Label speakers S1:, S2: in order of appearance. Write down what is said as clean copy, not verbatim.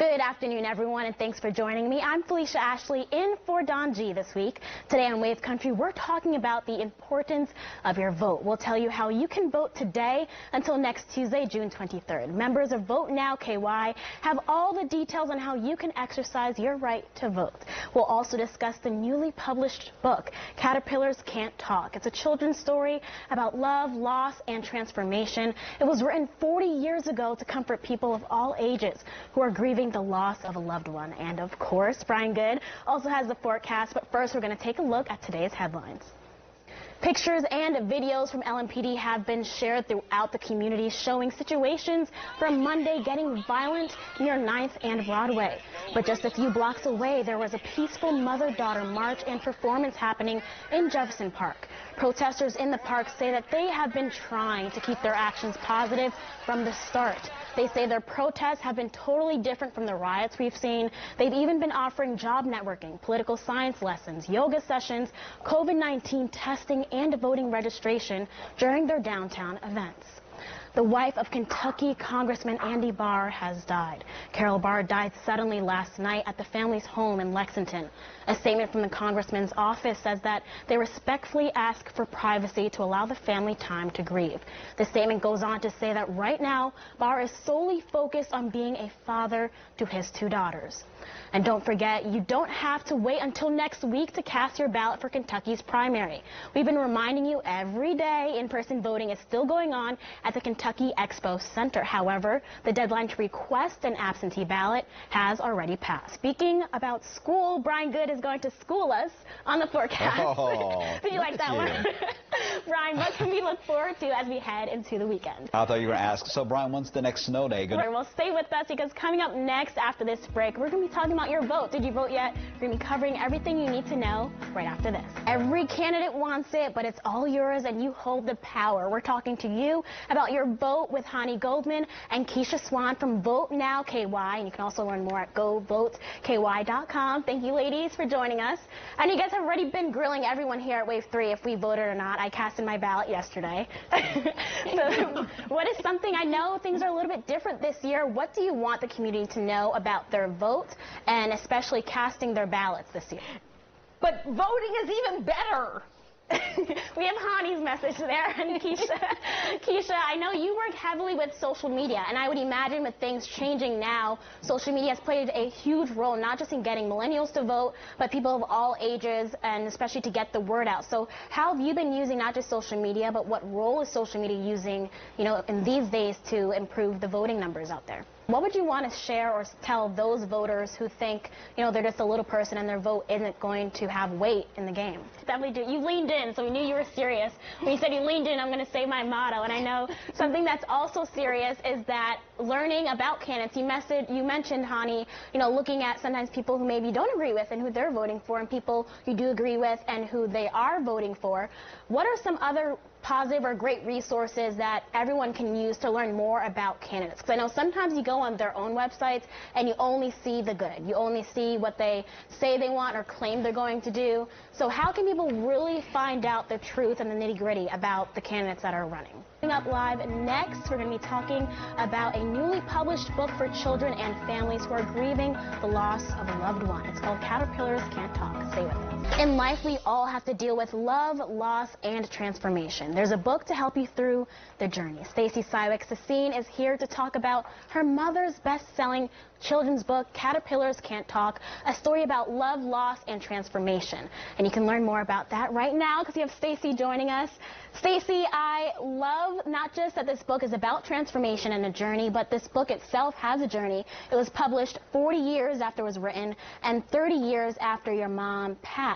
S1: Good afternoon, everyone, and thanks for joining me. I'm Phylicia Ashley in for Don G this week. Today on Wave Country, we're talking about the importance of your vote. We'll tell you how you can vote today until next Tuesday, June 23rd. Members of Vote Now KY have all the details on how you can exercise your right to vote. We'll also discuss the newly published book, Caterpillars Can't Talk. It's a children's story about love, loss, and transformation. It was written 40 years ago to comfort people of all ages who are grieving the loss of a loved one. And of course, Brian Good also has the forecast, but first we're going to take a look at today's headlines. Pictures and videos from LMPD have been shared throughout the community showing situations from Monday getting violent near 9th and Broadway. But just a few blocks away, there was a peaceful mother-daughter march and performance happening in Jefferson Park. Protesters in the park say that they have been trying to keep their actions positive from the start. They say their protests have been totally different from the riots we've seen. They've even been offering job networking, political science lessons, yoga sessions, COVID-19 testing, and voting registration during their downtown events. The wife of Kentucky Congressman Andy Barr has died. Carol Barr died suddenly last night at the family's home in Lexington. A statement from the congressman's office says that they respectfully ask for privacy to allow the family time to grieve. The statement goes on to say that right now, Barr is solely focused on being a father to his 2 daughters. And don't forget, you don't have to wait until next week to cast your ballot for Kentucky's primary. We've been reminding you every day in-person voting is still going on at the Kentucky Expo Center. However, the deadline to request an absentee ballot has already passed. Speaking about school, Brian Good is going to school us on the forecast.
S2: Oh,
S1: did you like that one? Brian, what can we look forward to as we head into the weekend?
S2: I thought you were going to ask. So, Brian, when's the next snow day?
S1: Well, stay with us because coming up next after this break, we're going to be talking about your vote. Did you vote yet? We're going to be covering everything you need to know right after this. Every candidate wants it, but it's all yours and you hold the power. We're talking to you about your vote with Hani Goldman and Keisha Swan from Vote Now KY, and you can also learn more at govotesky.com. Thank you, ladies, for joining us. And you guys have already been grilling everyone here at Wave 3 if we voted or not. I cast in my ballot yesterday. So, what is something, I know things are a little bit different this year. What do you want the community to know about their vote and especially casting their ballots this year?
S3: But voting is even better.
S1: We have Hani's message there, and Keisha, I know you work heavily with social media, and I would imagine with things changing now, social media has played a huge role, not just in getting millennials to vote, but people of all ages, and especially to get the word out. So how have you been using not just social media, but what role is social media using, in these days to improve the voting numbers out there? What would you want to share or tell those voters who think, they're just a little person and their vote isn't going to have weight in the game? Definitely do. You leaned in, so we knew you were serious. When you said you leaned in, I'm going to say my motto. And I know something that's also serious is that learning about candidates. You mentioned, Hani, looking at sometimes people who maybe don't agree with and who they're voting for and people you do agree with and who they are voting for. What are some other positive or great resources that everyone can use to learn more about candidates? Because I know sometimes you go on their own websites and you only see the good. You only see what they say they want or claim they're going to do. So how can people really find out the truth and the nitty-gritty about the candidates that are running? Coming up live next, we're going to be talking about a newly published book for children and families who are grieving the loss of a loved one. It's called Caterpillars Can't Talk. Stay with us. In life, we all have to deal with love, loss, and transformation. There's a book to help you through the journey. Stacey Sywick-Sassine is here to talk about her mother's best-selling children's book, Caterpillars Can't Talk, a story about love, loss, and transformation. And you can learn more about that right now because we have Stacey joining us. Stacey, I love not just that this book is about transformation and a journey, but this book itself has a journey. It was published 40 years after it was written and 30 years after your mom passed.